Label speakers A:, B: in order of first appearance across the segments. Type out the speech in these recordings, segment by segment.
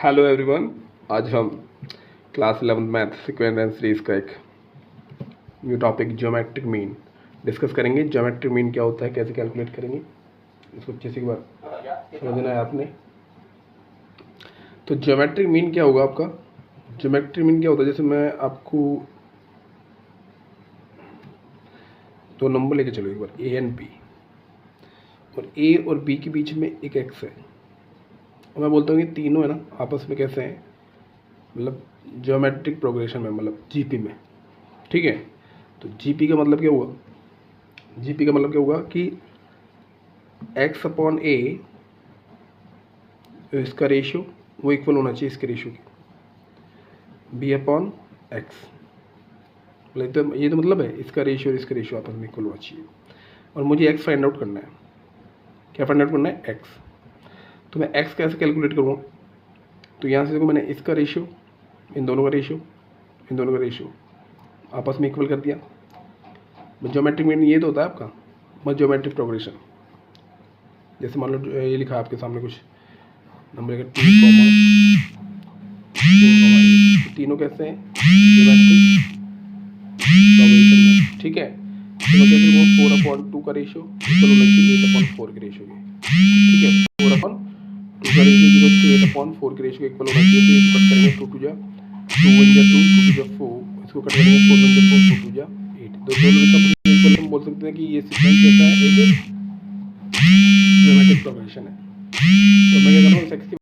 A: Hello everyone. आज हम class 11 math sequence and series का एक new topic geometric mean discuss करेंगे। ज्योमेट्रिक मीन क्या होता है, कैसे कैलकुलेट करेंगे, इसको अच्छे से एक बार समझना है आपने। तो ज्योमेट्रिक मीन क्या होगा आपका? ज्योमेट्रिक मीन क्या होता है, जैसे मैं आपको दो नंबर लेके चलो एक बार, ए एंड बी, और ए और बी के बीच में एक एक्स है, और मैं बोलता हूँ ये तीनों है ना आपस में कैसे हैं, मतलब ज्योमेट्रिक प्रोग्रेशन में, मतलब जीपी में। ठीक है, तो जीपी का मतलब क्या हुआ? जीपी का मतलब क्या होगा कि एक्स अपॉन ए, इसका रेशियो वो इक्वल होना चाहिए इसके रेशियो की, बी अपॉन एक्स। मतलब ये तो मतलब है इसका रेशियो और इसका रेशियो आपस में इक्वल होना चाहिए, और मुझे एक्स फाइंड आउट करना है। क्या फाइंड आउट करना है? एक्स। तो मैं एक्स कैसे कैलकुलेट करूँगा? तो यहाँ से देखो, मैंने इसका रेशियो, इन दोनों का रेशियो, इन दोनों का रेशियो आपस में इक्वल कर दिया। ज्योमेट्रिक मीन ये तो होता है आपका, बस ज्योमेट्रिक प्रोग्रेशन। जैसे मान लो ये लिखा है आपके सामने कुछ नंबर का 2, 4, तीनों कैसे हैं? ज्योमेट्रिक प्रोग्रेशन में। ठीक है, तो मैं कैसे वो 4/2 का रेशियो इक्वल होना चाहिए 8/4 के रेशियो के। ठीक है, 4/2 का रेशियो इक्वल टू 8/4 के रेशियो इक्वल होना चाहिए। तो इसको कट करेंगे, 2 2 जा 2 1 जा 2 2 जा 4, इसको कट करेंगे 4 1 जा 4 4 2 जा 8। तो दोनों का इक्वल हम बोल सकते हैं कि ये सीक्वेंस कैसा है, एक ज्योमेट्रिक प्रोग्रेशन है। तो मैं क्या कर रहा हूँ, इस एक्स की,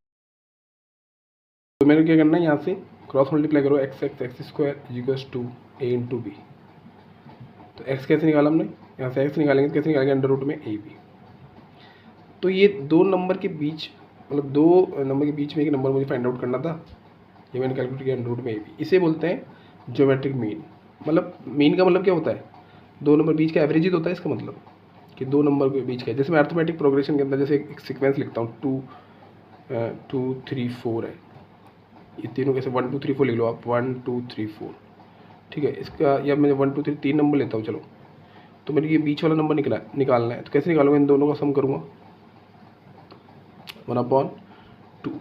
A: तो मैंने क्या करना है, यहाँ से क्रॉस मल्टीप्लाई करो, x x x square equals to a into b. तो एक्स कैसे निकाला हमने? यहाँ से एक्स निकालेंगे तो कैसे निकालेंगे? अंडर रूट में ए बी। तो ये दो नंबर के बीच, मतलब दो नंबर के बीच में एक नंबर मुझे फाइंड आउट करना था, ये मैंने कैलकुलेट किया अंडर रूट में ए बी। इसे बोलते हैं ज्योमेट्रिक मीन। मतलब मीन का मतलब क्या होता है? दो नंबर बीच का एवरेज ही तो होता है इसका मतलब, कि दो नंबर के बीच का। जैसे मैं अर्थमेटिक प्रोग्रेशन के अंदर जैसे एक सीक्वेंस लिखता हूँ, 2 3 4 है, ये तीनों कैसे 1 2 3 4 लिख लो आप, 1 2 3 4। ठीक है, इसका या मैं 1 2 3 तीन नंबर लेता हूँ चलो, तो मेरे ये बीच वाला नंबर निकालना है। तो कैसे निकालूंगा? इन दोनों का सम करूँगा, 1/2,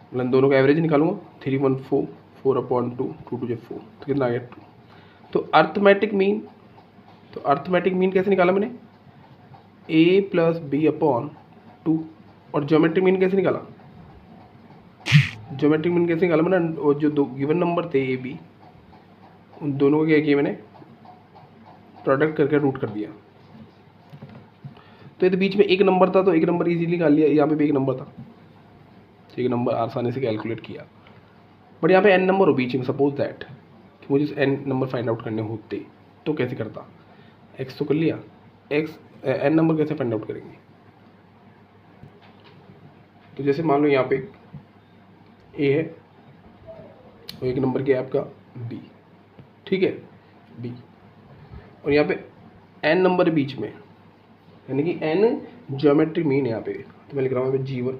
A: मतलब इन दोनों का एवरेज निकालूंगा, 3 1 4 4/2 2 2 4, तो कितना आ गया 2। तो अर्थमेटिक मीन, तो अर्थमेटिक मीन कैसे निकाला मैंने? a plus b upon 2। और ज्योमेट्रिक मीन कैसे निकाला? ज्योमेट्रिक मीन कैसे निकाला मैंने? और जो दो गिवन नंबर थे ए बी, उन दोनों को क्या किया मैंने? प्रोडक्ट करके रूट कर दिया। तो ये तो बीच में एक नंबर था, तो एक नंबर इजीली निकाल लिया, यहाँ पे भी एक नंबर था, तो एक नंबर आसानी से कैलकुलेट किया। बट यहाँ पे एन नंबर हो बीच में, सपोज दैट कि मुझे एन नंबर फाइंड आउट करने होते, तो कैसे करता? एक्स तो कर लिया, एक्स एन नंबर कैसे फाइंड आउट करेंगे? तो जैसे मान लो यहाँ पे ए है और एक नंबर क्या है आपका बी। ठीक है, बी, और यहाँ पे एन नंबर है बीच में, यानी कि एन ज्योमेट्रिक मीन है यहाँ पे। तो मैं लिख रहा हूँ यहाँ पे G1,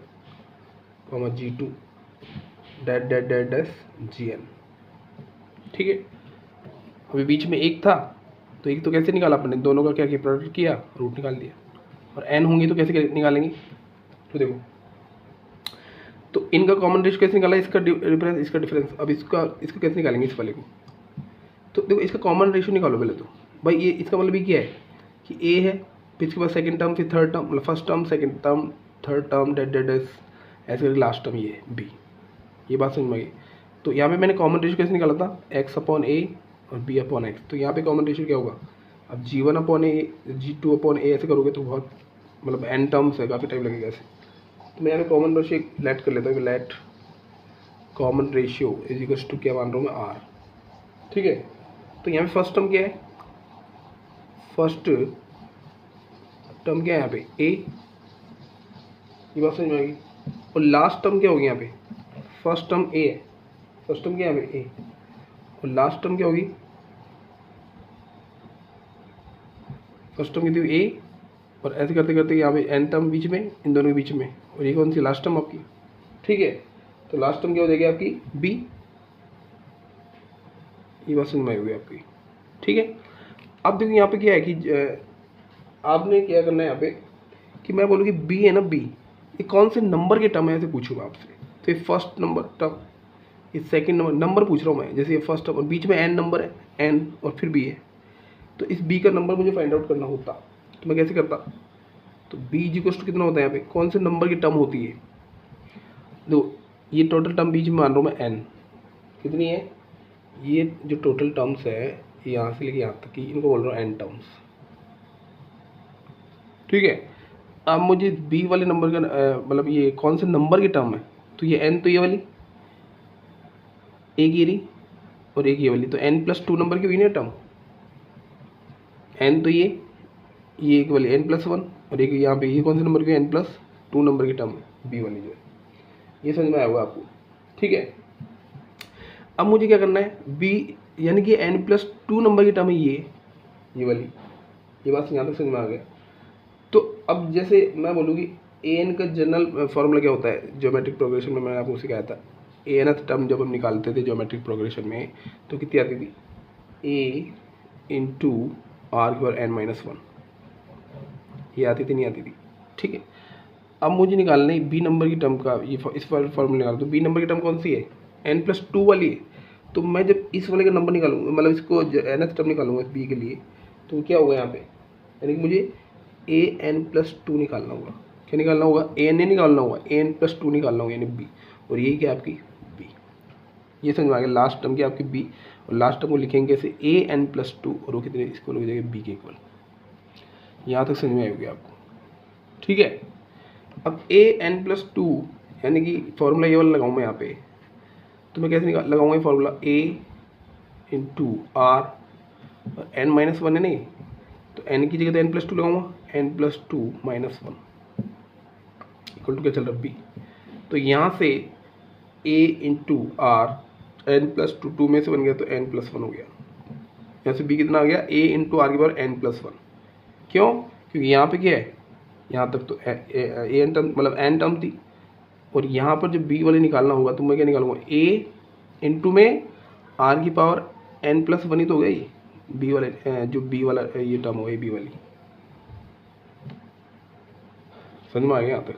A: G2 that that that dash GN। ठीक है, अभी बीच में एक था, तो एक तो कैसे निकाला अपने? दोनों का क्या किया? प्रोडक्ट किया, रूट निकाल दिया। और एन होंगे तो कैसे निकालेंगे? तो देखो, तो इनका कॉमन रेशियो कैसे निकाला? इसका डिफरेंस, इसका डिफरेंस। अब इसका कैसे निकालेंगे इस वाले को? तो देखो, इसका कॉमन रेशियो निकालो पहले। तो भाई ये इसका मतलब ये क्या है कि ए है, फिर इसके बाद सेकंड टर्म, फिर थर्ड टर्म, मतलब first term, second term, third term, डेट डेट डेट, ऐसे करके लास्ट टर्म ये है बी। ये बात समझ में गई? तो यहाँ पे मैंने कॉमन रेशियो कैसे निकाला था? एक्स अपॉन ए और बी अपॉन एक्स। तो यहाँ पे कॉमन रेशियो क्या होगा? अब G1 अपॉन ए, G2 अपॉन ए ऐसे करोगे तो बहुत, मतलब एन टर्म्स है, काफ़ी टाइम लगेगा ऐसे। तो मैं यहाँ पे कॉमन रेशियो लेट कर लेता हूँ, let common ratio is equals to, क्या मान रहा हूँ मैं, आर। ठीक है, तो यहाँ पे फर्स्ट टर्म क्या है? फर्स्ट टर्म क्या है यहाँ पे? ए। ये बात समझ में आएगी? और लास्ट टर्म क्या होगी यहाँ पे? फर्स्ट टर्म ए है, फर्स्ट टर्म क्या है यहाँ पे? ए, और लास्ट टर्म क्या होगी? फर्स्ट टर्म कितनी? ए, और ऐसे करते करते यहाँ पे एन टर्म बीच में, इन दोनों के बीच में, और ये कौन सी? लास्ट टर्म आपकी। ठीक है, तो लास्ट टर्म क्या हो जाएगी आपकी? बी। ये बात समझ में आई आपकी? ठीक है, अब देखो यहाँ पे क्या है कि आपने क्या करना है यहाँ पे कि मैं बोलूँ कि बी है ना, बी, ये कौन से नंबर के टर्म है ऐसे पूछूंगा आपसे। तो ये फर्स्ट नंबर टर्म, ये सेकंड नंबर पूछ रहा हूँ मैं, जैसे ये फर्स्ट टर्म और बीच में n नंबर है, n और फिर b है, तो इस b का नंबर मुझे फाइंड आउट करना होता तो मैं कैसे करता? तो b इक्वल्स टू कितना होता है यहाँ पे, कौन से नंबर की टर्म होती है? दो, ये टोटल टर्म बीच में मान रहा हूँ मैं n, कितनी है? ये जो टोटल टर्म्स है यहाँ से लेके यहाँ तक की, इनको बोल रहा हूँ n टर्म्स, ठीक है। अब मुझे b वाले नंबर का मतलब ये कौन से नंबर की टर्म है, तो ये n, तो ये वाली एक ये रही और एक ये वाली, तो n+2 नंबर की हुई ना टर्म, n तो ये एक वाली n+1 और एक यहाँ पे ये कौन से नंबर की n+2 नंबर की टर्म है b वाली जो है, ये समझ में आया होगा आपको, ठीक है। अब मुझे क्या करना है, b यानी कि n+2 नंबर की टर्म है ये वाली, ये बात यहाँ तक समझ में आ गया। तो अब जैसे मैं बोलूँ कि an का जनरल फॉर्मूला क्या होता है ज्योमेट्रिक प्रोग्रेशन में, मैंने आपको सिखाया था। nth टर्म जब हम निकालते थे ज्योमेट्रिक प्रोग्रेशन में तो कितनी आती थी, a इंटू आर की पावर n-1, ये आती थी नहीं आती थी, ठीक है। अब मुझे निकालना है b नंबर की टर्म का, ये इस वाले फॉर्मूला निकाल, तो b नंबर की टर्म कौन सी है, n+2 वाली है। तो मैं जब इस वाले का नंबर निकालूंगा, मतलब इसको nth टर्म निकालूंगा इस b के लिए, तो क्या होगा यहाँ पे, यानी कि मुझे an+2 निकालना होगा। क्या निकालना होगा, an नहीं निकालना होगा, an+2 निकालना होगा, यानी b, और यही क्या आपकी b, ये समझ में आ गया। लास्ट टर्म की आपकी b, और लास्ट टर्म को लिखेंगे कैसे, an+2 और वो कितने, इसको लिख देंगे b के इक्वल। यहाँ तक समझ में आएगी आपको, ठीक है। अब an+2 यानी कि फॉर्मूला ये वाला लगाऊँ मैं यहाँ पे, तो मैं कैसे लगाऊंगा ये फॉर्मूला, a इंटू आर और n-1 है नहीं, तो n की जगह तो n+2 लगाऊंगा, n+2 - 1 इक्वल टू क्या चल रहा है b। तो यहाँ से a इंटू आर, n+2 2 में से बन गया तो n+1 हो गया, यहाँ से b कितना आ गया, a इंटू आर की पावर n+1। क्यों, क्योंकि यहाँ पे क्या है, यहाँ तक तो n टर्म मतलब n टर्म थी, और यहाँ पर जब b वाले निकालना होगा तो मैं क्या निकालूंगा, a इंटू में r की पावर n+1 ही तो हो गया ये b वाले, जो b वाला ये टर्म हो गई b वाली, समझ में आ गया यहाँ तक।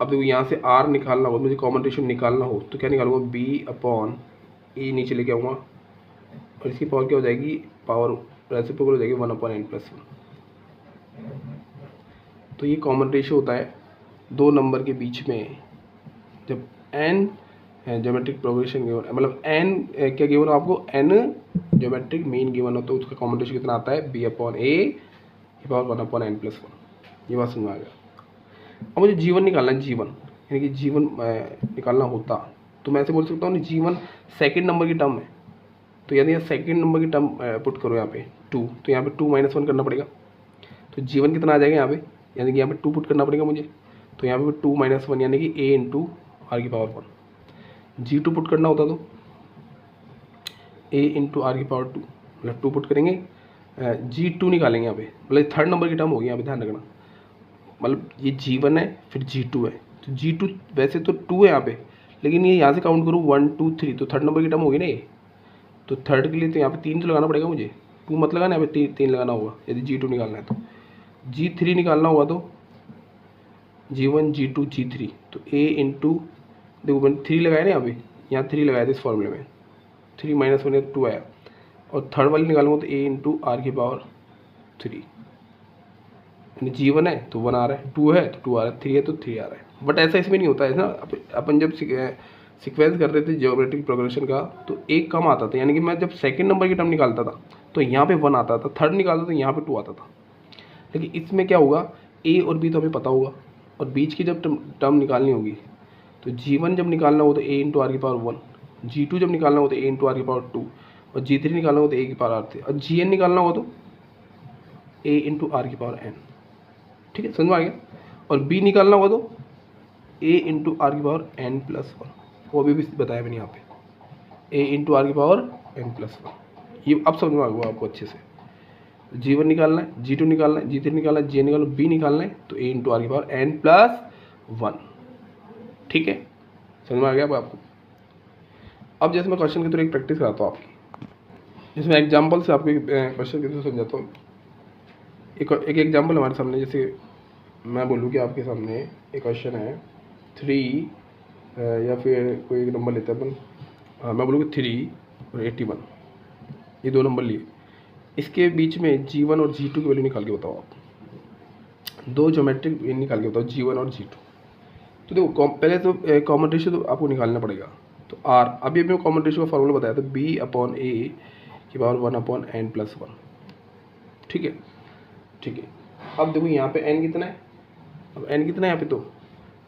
A: अब देखो यहाँ से r निकालना हो, मुझे कॉमन रेशियो निकालना हो तो क्या निकालूंगा, b/a नीचे लेके आऊँगा, और इसकी पावर क्या हो जाएगी, पावर रेसिप्रोकल हो जाएगी 1/n+1। तो ये कॉमन रेशियो होता है दो नंबर के बीच में, जब n ज्योमेट्रिक प्रोग्रेशन गिवन, मतलब n क्या गिवन हो आपको, n ज्योमेट्रिक मीन गिवन हो, तो उसका कॉमन रेशियो कितना आता है, b/a पावर 1/n+1। ये बात समझ में आ गया। अब मुझे जीवन निकालना है, जीवन यानी कि जीवन निकालना होता तो मैं ऐसे बोल सकता हूँ, जीवन सेकंड नंबर की टर्म है, तो यदि सेकंड नंबर की टर्म पुट करो यहाँ पे 2, तो यहाँ पे 2 - 1 करना पड़ेगा, तो जीवन कितना आ जाएगा यहाँ पे, यानी कि यहाँ पे 2 पुट करना पड़ेगा मुझे, तो यहाँ पे 2 - 1 यानी कि a इंटू आर की पावर 1। g2 पुट करना होता तो a इंटू आर की पावर 2, मतलब 2 पुट करेंगे, g2 निकालेंगे यहाँ पे, मतलब थर्ड नंबर की टर्म होगी यहाँ पे, ध्यान रखना। मतलब ये g1 है फिर g2 है, तो g2 वैसे तो 2 है यहाँ पे, लेकिन ये यहाँ से काउंट करूँ 1 2 3, तो थर्ड नंबर की टर्म होगी ना ये, तो थर्ड के लिए तो यहाँ पे 3 तो लगाना पड़ेगा मुझे, 2 मत लगाना, यहाँ पे 3 लगाना होगा यदि g2 निकालना है। तो g3 निकालना होगा तो g1 g2 g3, तो a इंटू, देखो मैंने 3 लगाया ना यहाँ 3 लगाया था इस फॉर्मूले में, 3 - 1 है 2 आया, और थर्ड वाली निकालूंगा तो a इंटू आर की पावर 3, यानी g1 है तो 1 आ रहा है, 2 है तो 2 आ रहा है, 3 है तो 3 आ रहा है। बट ऐसा इसमें नहीं होता है ना, अपन जब सीक्वेंस करते थे ज्योमेट्रिक प्रोग्रेशन का तो एक कम आता था, यानी कि मैं जब सेकंड नंबर की टर्म निकालता था तो यहाँ पे 1 आता था, थर्ड निकालता था यहाँ पे 2 आता था। लेकिन इसमें क्या होगा, a और b तो हमें पता होगा, और बीच की जब टर्म निकालनी होगी तो g1 जब निकालना हो तो a इंटू आर की पावर 1, g2 जब निकालना हो तो a इंटू आर की पावर 2, और g3 निकालना हो तो a की पावर r3, और gn निकालना हो तो a इंटू आर की पावर n, ठीक है, समझ में आ गया। और b निकालना होगा तो a इंटू आर की पावर n+1, वो भी बताया मैंने यहाँ पे, a इंटू आर की पावर n+1। ये अब समझ में आ गया आपको अच्छे से। g1 निकालना है, g2 निकालना है, g3 निकालना है, gn निकालना है, b निकालना है, तो a इंटू आर की पावर n+1, ठीक है, समझ में आ गया अब आपको। अब जैसे मैं क्वेश्चन के थ्रू एक प्रैक्टिस कराता हूँ आपकी, जिसमें एग्जाम्पल से आपको क्वेश्चन के थ्रू समझाता हूँ। एक एग्जाम्पल हमारे सामने, जैसे मैं बोलूँ कि आपके सामने एक क्वेश्चन है 3 या फिर कोई एक नंबर लेते हैं अपन, हाँ मैं बोलूँगा 3 और 81, ये 2 नंबर लिए। इसके बीच में G1 और G2 की वैल्यू निकाल के बताओ आप, 2 ज्योमेट्रिक मीन निकाल के बताओ G1 और G2। तो देखो पहले तो कॉमन रेशियो तो आपको निकालना पड़ेगा। तो R, अभी मैं कॉमन रेशियो का फॉर्मूला बताया था, B/A की पावर 1/n+1। ठीक है, ठीक है। अब देखो यहाँ पे n कितना है, अब n कितना है यहाँ पे, तो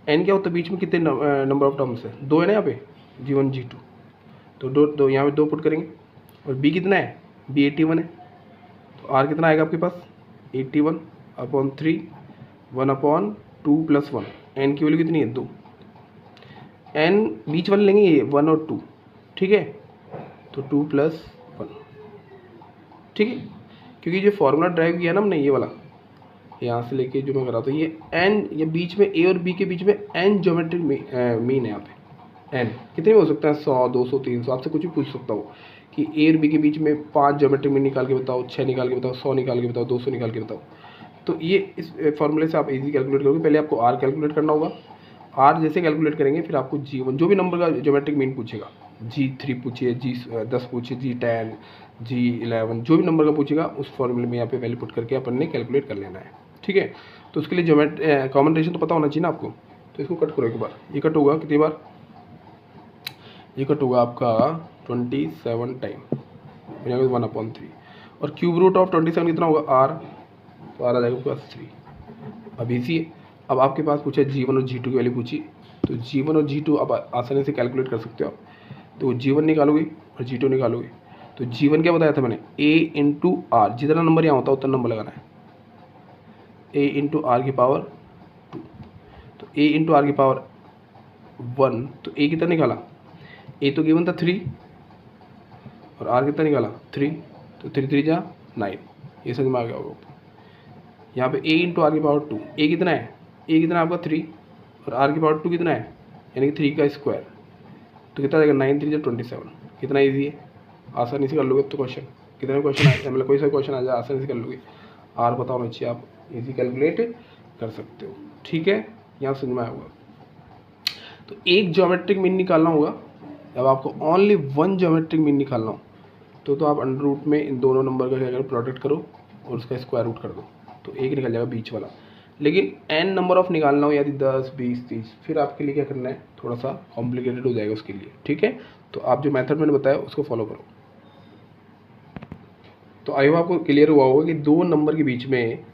A: n क्या होता है, बीच में कितने नंबर ऑफ टर्म्स है, 2 है ना यहाँ पे, G1 G2, तो दो यहाँ पे 2 पुट करेंगे। और b कितना है, b 81 है, तो r कितना आएगा आपके पास, 81/3 1/2 + 1, n की वैल्यू कितनी है, 2। n बीच वाले लेंगे ये 1 और 2, ठीक है, तो 2 + 1, ठीक है। क्योंकि जो फॉर्मूला ड्राइव किया ना हमने, ये वाला यहाँ से लेके जो मैं कर रहा था, ये n, ये बीच में a और b के बीच में n ज्योमेट्रिक मीन है यहाँ पे। n कितने में हो सकता है, 100 200 300, आपसे कुछ भी पूछ सकता हो कि a और b के बीच में 5 ज्योमेट्रिक मीन निकाल के बताओ, 6 निकाल के बताओ, 100 निकाल के बताओ, 200 निकाल के बताओ। तो ये इस फॉर्मूले से आप इजी कैलकुलेट करोगे। पहले आपको r कैलकुलेट करना होगा, r जैसे कैलकुलेट करेंगे फिर आपको G1 जो भी नंबर का ज्योमेट्रिक मीन पूछेगा, G3 पूछिए, G10 पूछिए, G10 G11 जो भी नंबर का पूछेगा, उस फॉर्मूले में यहाँ पे वैल्यू पुट करके अपन ने कैलकुलेट कर लेना है। ठीक है, तो उसके लिए कॉमन रेशियो तो पता होना चाहिए ना आपको। तो इसको कट करो एक बार, ये कट होगा कितनी बार, ये कट होगा आपका 27 टाइम, 1/3। और क्यूब रूट ऑफ 27 कितना होगा, r, तो r आ जाएगा आपके पास 3। अब इसी, अब आपके पास पूछा G1 और G2 की वैल्यू पूछी, तो G1 और G2 अब आसानी से कैलकुलेट कर सकते हो आप। तो G1 निकालोगे और G2 निकालोगे, तो G1 क्या बताया था मैंने, a × r, जितना नंबर यहाँ होता है उतना नंबर लगाना है, a × r की पावर 2, तो a × r की पावर 1, तो a कितना निकाला, a तो गिवन था 3 और r कितना निकाला 3, तो 3 3 जा 9, ये समझ में आ गया होगा। यहाँ पे a × r की पावर 2, a कितना है, a कितना है आपका 3 और r की पावर 2 कितना है, यानी कि 3 का स्क्वायर, तो कितना आएगा 9 3 जा 27। कितना ईजी है, आसानी से कर लोगे। तो क्वेश्चन कितने क्वेश्चन आए, मतलब कोई सा क्वेश्चन आ जाए आसानी से कर लोगे, r पता होना चाहिए, आप इजी कैलकुलेट कर सकते हो। ठीक है, यहाँ समझ में आया होगा। तो एक ज्योमेट्रिक मीन निकालना होगा, जब आपको ओनली 1 ज्योमेट्रिक मीन निकालना हो तो आप अंडर रूट में इन दोनों नंबर का क्या करो, प्रोडक्ट करो और उसका स्क्वायर रूट कर दो, तो एक निकल जाएगा बीच वाला। लेकिन n नंबर ऑफ निकालना हो, यदि 10 20 30, फिर आपके लिए क्या करना है, थोड़ा सा कॉम्प्लिकेटेड हो जाएगा उसके लिए। ठीक है, तो आप जो मेथड मैंने बताया उसको फॉलो करो। तो आई होप आपको क्लियर हुआ होगा कि 2 नंबर के बीच में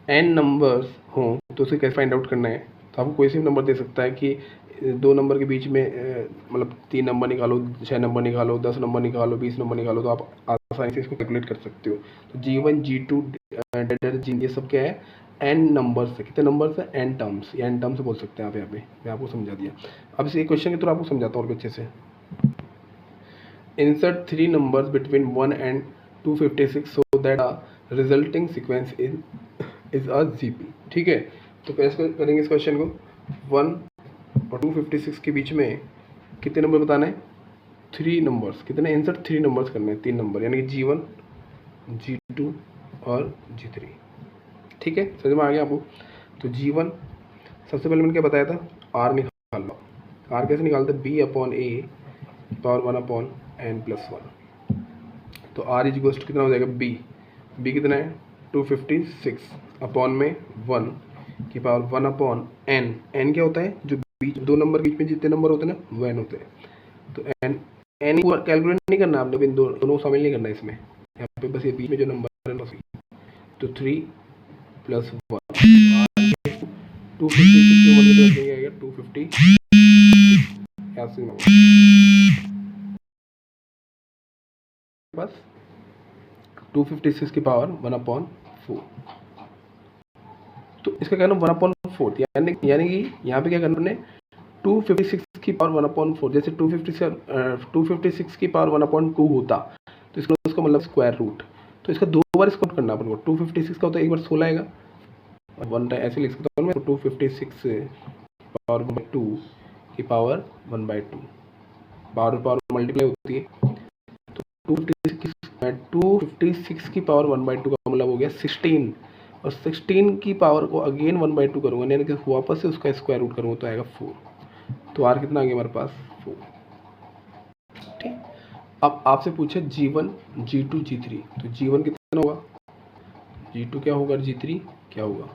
A: n नंबर्स हों तो उसे कैसे फाइंड आउट करना है। तो आपको कोई सी भी नंबर दे सकता है कि 2 नंबर के बीच में मतलब 3 नंबर निकालो, 6 नंबर निकालो, 10 नंबर निकालो, 20 नंबर निकालो, तो आप आसानी से इसको कैलकुलेट कर सकते हो। तो G1 G2 ये सब क्या है, n नंबर्स है। कितने नंबर्स है, n टर्म्स, या n टर्म्स बोल सकते हैं आप। यहाँ पे मैं आपको समझा दिया। अब इस क्वेश्चन के थ्रू आपको समझाता हूँ और अच्छे से। Insert 3 numbers between 1 and 256 so that a resulting sequence is a GP। ठीक है, तो कैसे करेंगे इस क्वेश्चन को, 1 और 256 के बीच में कितने नंबर बताना है, 3 नंबर्स। कितने, इंसर्ट 3 नंबर्स करने हैं, 3 नंबर, यानी कि G1 G2 और G3। ठीक है, समझ में आ गया आपको। तो G1 सबसे पहले मैंने क्या बताया था, R निकाल लो। R कैसे निकालते हैं, B/A पावर 1/n+1। तो r इज इक्वल टू कितना हो जाएगा, b कितना है 256 अपॉन में 1 की पावर 1/n। n क्या होता है, जो बीच 2 नंबर बीच में जितने नंबर होते हैं ना वो n होते हैं। तो n को कैलकुलेट नहीं करना आपने, दोनों शामिल नहीं करना इसमें, यहाँ पे बस ये बीच में जो नंबर है ना। तो 3 + 1 256 के ऊपर कितना आएगा, 250 बस 256 की पावर 1/4। तो इसका कहना 1/4, यानी कि यहाँ पे क्या करना है, 256 की पावर 1/4। जैसे 256 की पावर 1/2 होता तो इसका मतलब स्क्वायर रूट। तो इसका 2 बार इसको करना अपन को। 256 का होता है एक बार 16 आएगा और 1 टाइम ऐसे लिख सकता हूँ मैं, 256 पावर 2 की पावर 1/2 पावर मल्टीप्लाई होती है। तो 256 की पावर 1/2 का मतलब हो गया 16, और 16 की पावर को अगेन 1/2 करूँगा, यानी कि वापस से उसका स्क्वायर रूट करूँगा तो आएगा 4। तो आर कितना आ गया हमारे पास 4। ठीक, अब आपसे पूछे G1 G2 G3, तो G1 कितना होगा, G2 क्या होगा, G3 क्या होगा,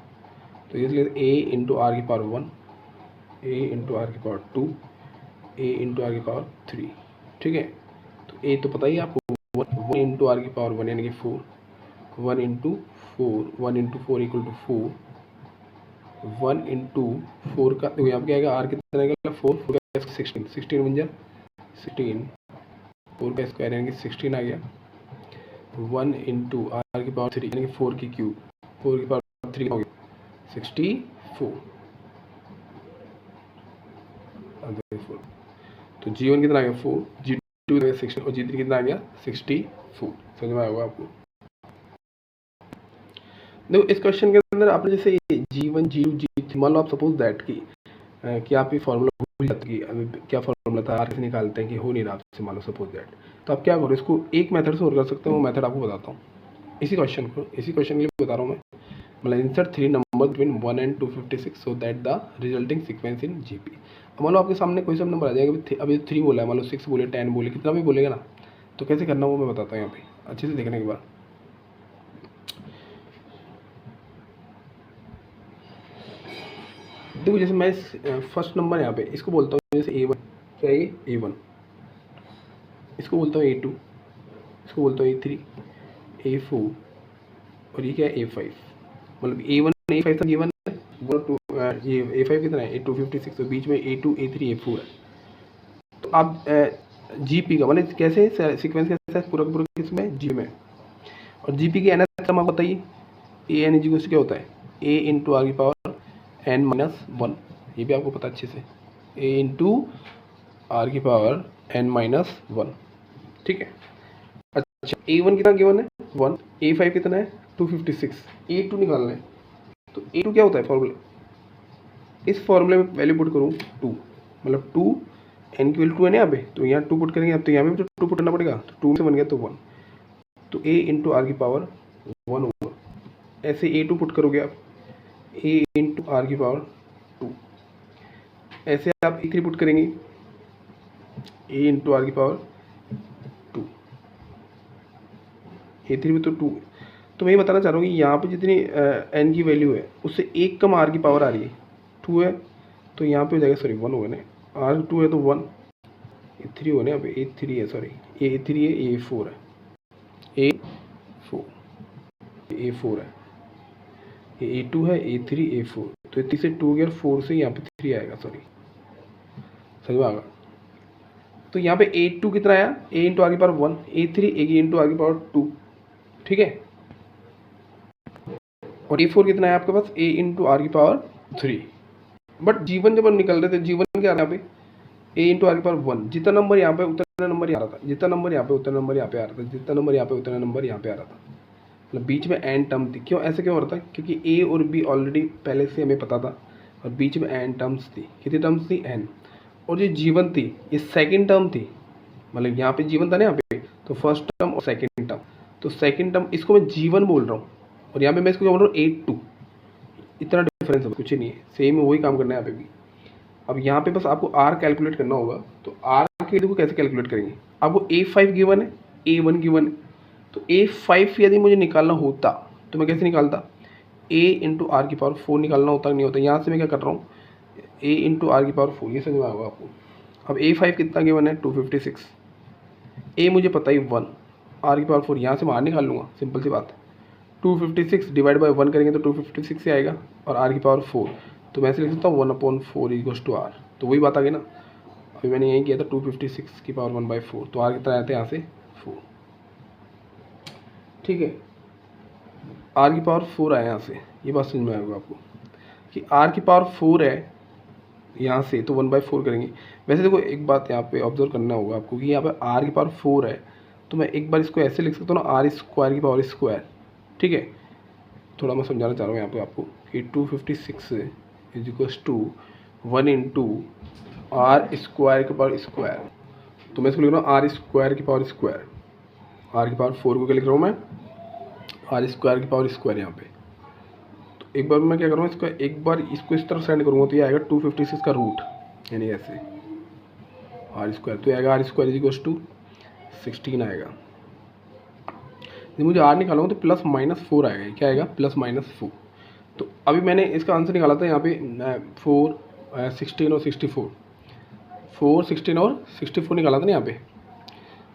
A: तो ये a इंटू आर की पावर 1, a इंटू आर की पावर 2, a इंटू आर की पावर 3। ठीक है, तो a तो पता ही आपको 1 इंटू आर की पावर 1 यानी कि 4, 1 इंटू 4 इक्वल टू 4, 1 इंटू 4 का तो यहाँ पे क्या आएगा, आर कितना आएगा 4, 4 का 16, 16 बन जाए 16, 4 का स्क्वायर यानी कि 16 आ गया, 1 इंटू आर की पावर 3 यानी कि 4 की क्यूब, 4 की पावर 3 हो गया 64। तो G1 कितना आ गया 4, G2 16 और G3 कितना आ गया 64। समझ में आया होगा आपको। देखो इस क्वेश्चन के अंदर आपने जैसे G1 G2 G3 मान लो आप सपोज दैट कि आप ये फॉर्मूला भूल जाते कि अभी क्या फॉर्मूला था, आर से निकालते हैं कि हो नहीं रहा आपसे, मान लो सपोज दैट, तो आप क्या करो, इसको एक मेथड से और कर सकते हो, वो मेथड आपको बताता हूँ। इसी क्वेश्चन के लिए बता रहा हूँ मैं, मतलब insert 3 number between 1 and 256 so that the resulting sequence in GP. अब मान लो आपके सामने कोई सब नंबर आ जाएगा, अभी 3 बोला है, मान लो 6 बोले 10 बोले, कितना भी बोलेगा ना, तो कैसे करना वो मैं बताता हूँ यहाँ पे अच्छे से देखने के बाद। देखो जैसे मैं फर्स्ट नंबर यहाँ पे इसको बोलता हूँ जैसे A1, क्या ये A1, इसको बोलता हूँ A2, इसको बोलता हूँ A3, A4 और ये क्या है A5, मतलब A1 A5 तक A1 है, ये A5 कितना है 256, तो बीच में A2 A3 A4 है। तो आप GP का मतलब कैसे सीक्वेंस कैसा है, पूरा किसमें G में, और GP की nth टर्म आपको बताइए, AN इक्वल्स क्या होता है A इंटू आर की पावर n माइनस 1, ये भी आपको पता अच्छे से, A इंटू आर की पावर n माइनस 1। ठीक है, अच्छा A1 कितना गिवन है 1, A5 कितना है 256, A2 निकालना है, तो A2 क्या होता है फॉर्मूला, इस फॉर्मूले में वैल्यू पुट करूँ 2, मतलब 2 n की वैल्यू 2 है ना यहाँ पे, तो यहाँ 2 पुट करेंगे, अब तो यहाँ पे भी तो 2 पुट करना पड़ेगा, तो 2 से बन गया तो 1, तो A इंटू आर की पावर 1 होगा। ऐसे A2 पुट करोगे आप A इंटू आर की पावर 2, ऐसे आप A3 पुट करेंगे A इंटू आर की पावर 2, A3 में तो 2। तो मैं ये बताना चाह रहा हूँ कि यहाँ पे जितनी n की वैल्यू है उससे एक कम r की पावर आ रही है, 2 है, तो यहाँ पे हो जाएगा, सॉरी 1 होगा ना, r 2 है तो 1, A3 होने, यहाँ पे A3 है, सॉरी A3 है, A4 है, A4 है, ये A2 है, A3 A4, तो 3 से 2 गया, 4 से यहाँ पे 3 आएगा, सॉरी समझ में आएगा। तो यहाँ पे A2 कितना आया A इंटू आर की power 1, A3 A into r की पावर 2। ठीक है, और A4 कितना है आपके पास A इंटू आर की पावर 3। बट G1 जब हम निकल रहे थे, G1 क्या आ रहा है यहाँ पे A इंटू आर की पावर 1, जितना नंबर यहाँ पे उतना नंबर यहाँ आ रहा था, जितना नंबर यहाँ पे उतना नंबर यहाँ पे आ रहा था, जितना नंबर यहाँ पे उतना नंबर यहाँ पे आ रहा था, मतलब बीच में एन टर्म थी। क्यों ऐसे क्यों हो रहा था, क्योंकि ए और बी ऑलरेडी पहले से हमें पता था, और बीच में एन टर्म्स थी, कितनी टर्म्स थी एन, और जो G1 थी ये सेकंड टर्म थी, मतलब यहाँ पे G1 था ना यहाँ पे, तो फर्स्ट टर्म और सेकंड टर्म, तो सेकंड टर्म इसको मैं G1 बोल रहा हूँ, और यहाँ पे मैं इसको क्या बोल रहा हूँ A2, इतना डिफरेंस है, कुछ नहीं है, सेम वही काम करना है यहाँ पे भी। अब यहाँ पे बस आपको R कैलकुलेट करना होगा, तो R के देखो कैसे कैलकुलेट करेंगे, आपको A5 गिवन है, A1 गिवन है, तो A5 यदि मुझे निकालना होता तो मैं कैसे निकालता, A इंटू आर की पावर 4 निकालना होता नहीं होता, यहाँ से मैं क्या कर रहा हूँ A इंटू आर की पावर 4, ये समझ में आएगा आपको। अब A5 कितना गिवन है 256, A मुझे पता ही 1, आर की पावर 4 यहाँ से बाहर निकाल लूँगा, सिंपल सी बात है, 256 डिवाइड बाई 1 करेंगे तो 256 से आएगा, और आर की पावर 4, तो मैं ऐसे लिख सकता हूँ 1/4 इक्वल्स टू आर, तो वही बात आ गई ना। अभी मैंने यही किया था 256 की पावर 1/4, तो आर कितना आया था यहाँ से 4। ठीक है, आर की पावर 4 आया यहाँ से, ये बात समझ में आएगा आपको कि आर की पावर 4 है यहाँ से, तो 1/4 करेंगे। वैसे देखो एक बात यहाँ पे ऑब्जर्व करना होगा आपको कि यहाँ पे आर की पावर 4 है, तो मैं एक बार इसको ऐसे लिख सकता हूँ ना, आर स्क्वायर की पावर स्क्वायर। ठीक है, थोड़ा मैं समझाना चाह रहा हूँ यहाँ पे आपको कि 256 is equals to 1 into r square की पावर स्क्वायर, तो मैं इसको लिख रहा हूँ आर स्क्वायर की पावर स्क्वायर, आर की पावर 4 को क्या लिख रहा हूँ मैं, आर स्क्वायर की पावर स्क्वायर यहाँ पे। तो एक बार मैं क्या करूँगा, इसको एक बार इसको इस तरफ सेंड करूँगा तो ये आएगा 256 का रूट, यानी ऐसे आर स्क्वायर, तो आएगा r square is equals to 16 आएगा। यदि मुझे आर निकालना हो तो प्लस माइनस 4 आएगा। क्या आएगा? Plus minus 4। तो अभी मैंने इसका आंसर निकाला था यहाँ पे 4 16 और 64, 4 16 और 64 निकाला था ना यहाँ पे।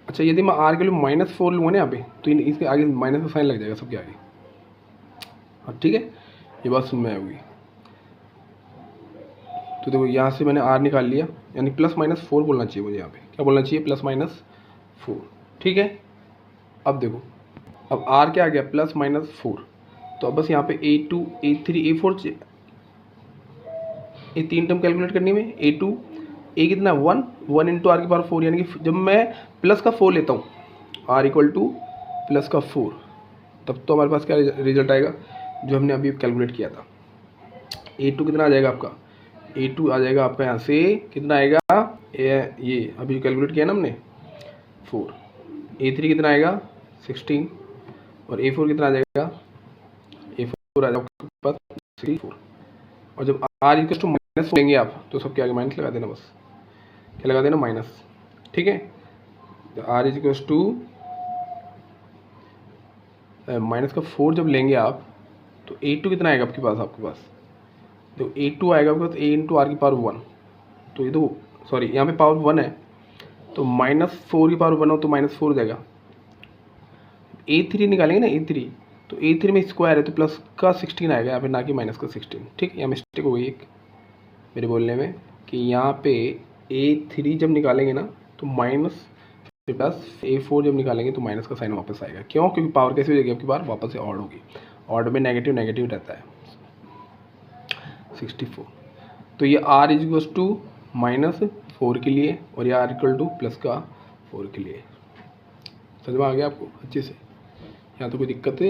A: अच्छा, यदि मैं आर के लिए -4 लूँगा ना यहाँ पे, तो इसके आगे माइनस का साइन लग जाएगा सबके आगे। हाँ ठीक है, ये बात समझ में आएगी। तो देखो यहाँ से मैंने आर निकाल लिया, यानी प्लस माइनस 4 बोलना चाहिए मुझे यहाँ पे। क्या बोलना चाहिए? Plus minus 4। ठीक है, अब देखो, अब आर क्या आ गया? Plus minus 4। तो अब बस यहाँ पे A2 A3 A4 ये 3 टर्म कैलकुलेट करनी में। A2 A कितना? 1 इंटू आर की पावर 4, यानी कि जब मैं प्लस का 4 लेता हूँ, आर इक्वल टू प्लस का 4, तब तो हमारे पास क्या रिजल्ट आएगा जो हमने अभी कैलकुलेट किया था। A2 कितना आ जाएगा आपका? A2 आ जाएगा आपका यहाँ से कितना आएगा? ये अभी कैलकुलेट किया ना हमने 4। A3 कितना आएगा? 16। और A4 कितना आ जाएगा? A4 आ जाएगा आपके पास 64। और जब आर इक्वल टू माइनस लेंगे आप, तो सबके आगे माइनस लगा देना, बस क्या लगा देना? माइनस। ठीक है, तो r is equal to minus का 4 जब लेंगे आप, तो A2 कितना आएगा आपके पास? तो A2 आएगा आपके पास A इंटू आर की पावर 1। तो ये तो सॉरी, यहाँ पे पावर 1 है, तो -4 की पावर 1 हो तो -4 हो जाएगा। A3 निकालेंगे ना, A3, तो A3 में स्क्वायर है तो प्लस का 16 आएगा यहाँ पे, ना कि माइनस का 16। ठीक, यहाँ मिस्टेक हो गई एक मेरे बोलने में, कि यहाँ पे A3 जब निकालेंगे ना तो माइनस फिर प्लस, A4 जब निकालेंगे तो माइनस का साइन वापस आएगा। क्यों? क्योंकि पावर कैसे हो जाएगी आपकी? बार वापस से ऑड होगी। ऑड में नेगेटिव नेगेटिव रहता है। 64। तो ये आर इज इक्वल टू -4 के लिए, और ये आर इक्वल टू प्लस का 4 के लिए। समझ में आ गया आपको अच्छे से? यहाँ तो कोई दिक्कत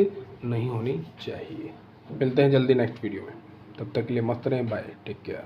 A: नहीं होनी चाहिए। मिलते हैं जल्दी नेक्स्ट वीडियो में, तब तक के लिए मस्त रहें, बाय, टेक केयर।